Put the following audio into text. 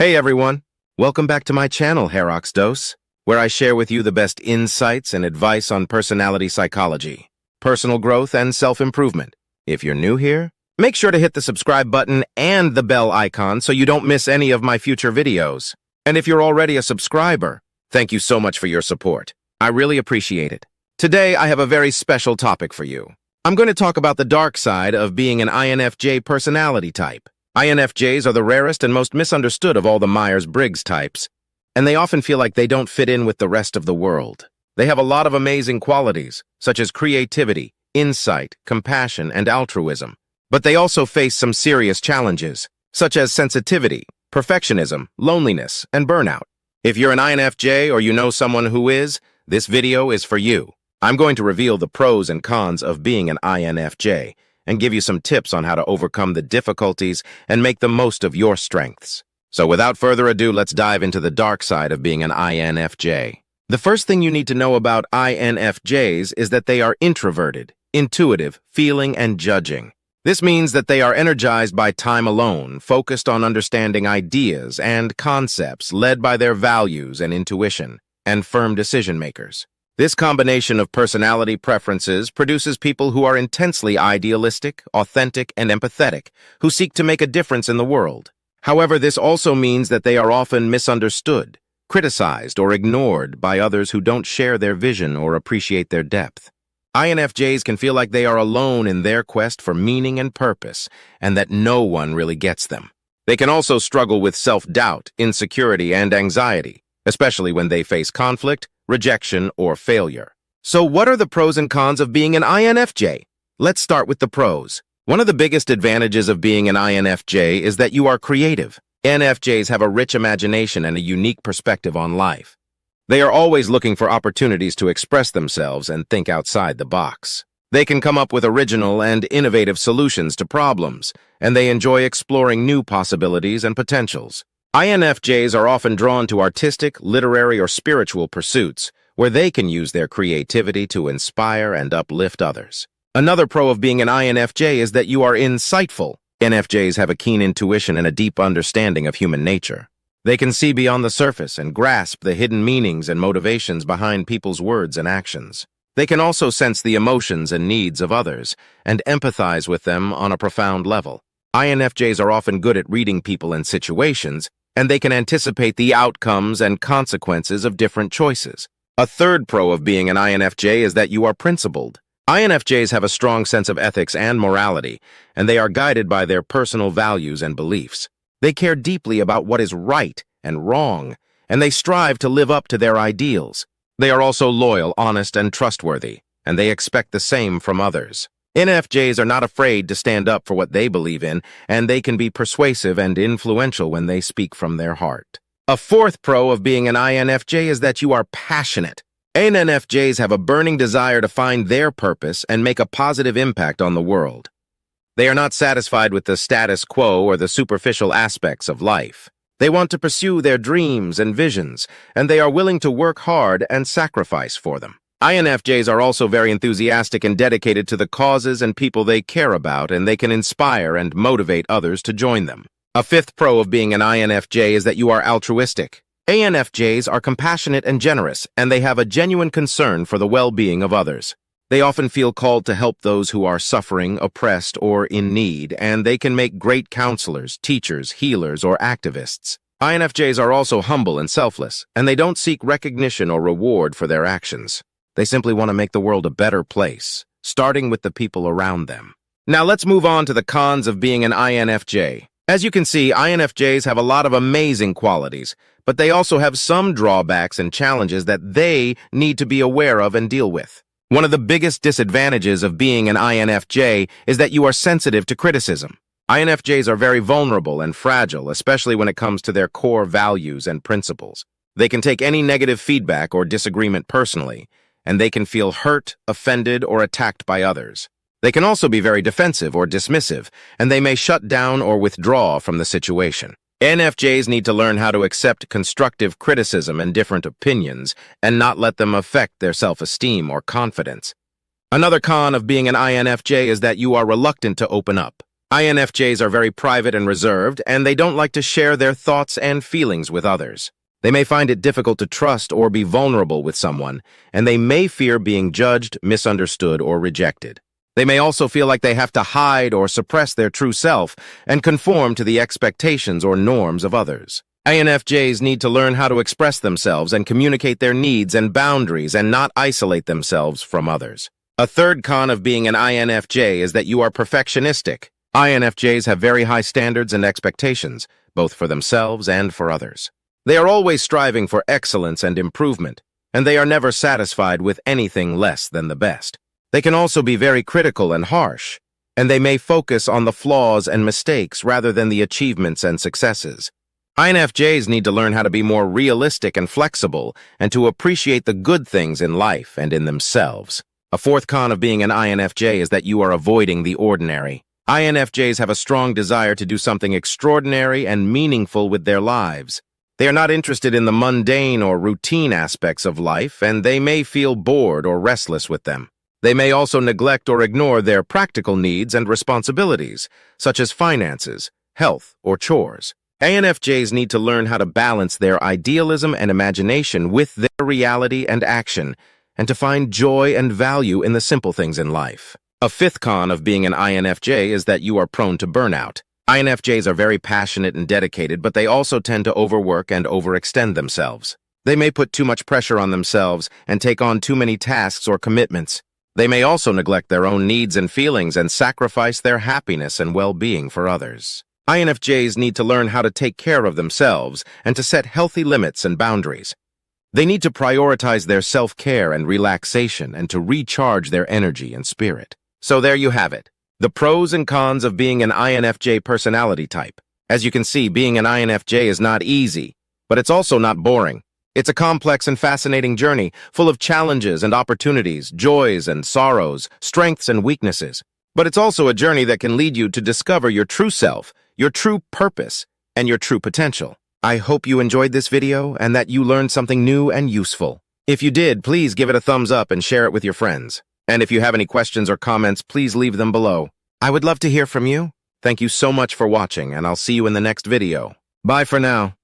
Hey everyone, welcome back to my channel, Herox Dose, where I share with you the best insights and advice on personality psychology, personal growth, and self-improvement. If you're new here, make sure to hit the subscribe button and the bell icon so you don't miss any of my future videos. And if you're already a subscriber, thank you so much for your support. I really appreciate it. Today, I have a very special topic for you. I'm going to talk about the dark side of being an INFJ personality type. INFJs are the rarest and most misunderstood of all the Myers-Briggs types, and they often feel like they don't fit in with the rest of the world. They have a lot of amazing qualities, such as creativity, insight, compassion, and altruism. But they also face some serious challenges, such as sensitivity, perfectionism, loneliness, and burnout. If you're an INFJ or you know someone who is, this video is for you. I'm going to reveal the pros and cons of being an INFJ, and give you some tips on how to overcome the difficulties and make the most of your strengths. So without further ado, let's dive into the dark side of being an INFJ. The first thing you need to know about INFJs is that they are introverted, intuitive, feeling, and judging. This means that they are energized by time alone, focused on understanding ideas and concepts, led by their values and intuition, and firm decision makers. This combination of personality preferences produces people who are intensely idealistic, authentic, and empathetic, who seek to make a difference in the world. However, this also means that they are often misunderstood, criticized, or ignored by others who don't share their vision or appreciate their depth. INFJs can feel like they are alone in their quest for meaning and purpose, and that no one really gets them. They can also struggle with self-doubt, insecurity, and anxiety, especially when they face conflict, rejection, or failure. So what are the pros and cons of being an INFJ? Let's start with the pros. One of the biggest advantages of being an INFJ is that you are creative. INFJs have a rich imagination and a unique perspective on life. They are always looking for opportunities to express themselves and think outside the box. They can come up with original and innovative solutions to problems, and they enjoy exploring new possibilities and potentials. INFJs are often drawn to artistic, literary, or spiritual pursuits, where they can use their creativity to inspire and uplift others. Another pro of being an INFJ is that you are insightful. INFJs have a keen intuition and a deep understanding of human nature. They can see beyond the surface and grasp the hidden meanings and motivations behind people's words and actions. They can also sense the emotions and needs of others and empathize with them on a profound level. INFJs are often good at reading people and situations, and they can anticipate the outcomes and consequences of different choices. A third pro of being an INFJ is that you are principled. INFJs have a strong sense of ethics and morality, and they are guided by their personal values and beliefs. They care deeply about what is right and wrong, and they strive to live up to their ideals. They are also loyal, honest, and trustworthy, and they expect the same from others. INFJs are not afraid to stand up for what they believe in, and they can be persuasive and influential when they speak from their heart. A fourth pro of being an INFJ is that you are passionate. INFJs have a burning desire to find their purpose and make a positive impact on the world. They are not satisfied with the status quo or the superficial aspects of life. They want to pursue their dreams and visions, and they are willing to work hard and sacrifice for them. INFJs are also very enthusiastic and dedicated to the causes and people they care about, and they can inspire and motivate others to join them. A fifth pro of being an INFJ is that you are altruistic. INFJs are compassionate and generous, and they have a genuine concern for the well-being of others. They often feel called to help those who are suffering, oppressed, or in need, and they can make great counselors, teachers, healers, or activists. INFJs are also humble and selfless, and they don't seek recognition or reward for their actions. They simply want to make the world a better place, starting with the people around them. Now let's move on to the cons of being an INFJ. As you can see, INFJs have a lot of amazing qualities, but they also have some drawbacks and challenges that they need to be aware of and deal with. One of the biggest disadvantages of being an INFJ is that you are sensitive to criticism. INFJs are very vulnerable and fragile, especially when it comes to their core values and principles. They can take any negative feedback or disagreement personally, and they can feel hurt, offended, or attacked by others. They can also be very defensive or dismissive, and they may shut down or withdraw from the situation. INFJs need to learn how to accept constructive criticism and different opinions, and not let them affect their self-esteem or confidence. Another con of being an INFJ is that you are reluctant to open up. INFJs are very private and reserved, and they don't like to share their thoughts and feelings with others. They may find it difficult to trust or be vulnerable with someone, and they may fear being judged, misunderstood, or rejected. They may also feel like they have to hide or suppress their true self and conform to the expectations or norms of others. INFJs need to learn how to express themselves and communicate their needs and boundaries and not isolate themselves from others. A third con of being an INFJ is that you are perfectionistic. INFJs have very high standards and expectations, both for themselves and for others. They are always striving for excellence and improvement, and they are never satisfied with anything less than the best. They can also be very critical and harsh, and they may focus on the flaws and mistakes rather than the achievements and successes. INFJs need to learn how to be more realistic and flexible and to appreciate the good things in life and in themselves. A fourth con of being an INFJ is that you are avoiding the ordinary. INFJs have a strong desire to do something extraordinary and meaningful with their lives. They are not interested in the mundane or routine aspects of life, and they may feel bored or restless with them. They may also neglect or ignore their practical needs and responsibilities, such as finances, health, or chores. INFJs need to learn how to balance their idealism and imagination with their reality and action, and to find joy and value in the simple things in life. A fifth con of being an INFJ is that you are prone to burnout. INFJs are very passionate and dedicated, but they also tend to overwork and overextend themselves. They may put too much pressure on themselves and take on too many tasks or commitments. They may also neglect their own needs and feelings and sacrifice their happiness and well-being for others. INFJs need to learn how to take care of themselves and to set healthy limits and boundaries. They need to prioritize their self-care and relaxation and to recharge their energy and spirit. So there you have it, the pros and cons of being an INFJ personality type. As you can see, being an INFJ is not easy, but it's also not boring. It's a complex and fascinating journey, full of challenges and opportunities, joys and sorrows, strengths and weaknesses. But it's also a journey that can lead you to discover your true self, your true purpose, and your true potential. I hope you enjoyed this video and that you learned something new and useful. If you did, please give it a thumbs up and share it with your friends. And if you have any questions or comments, please leave them below. I would love to hear from you. Thank you so much for watching, and I'll see you in the next video. Bye for now.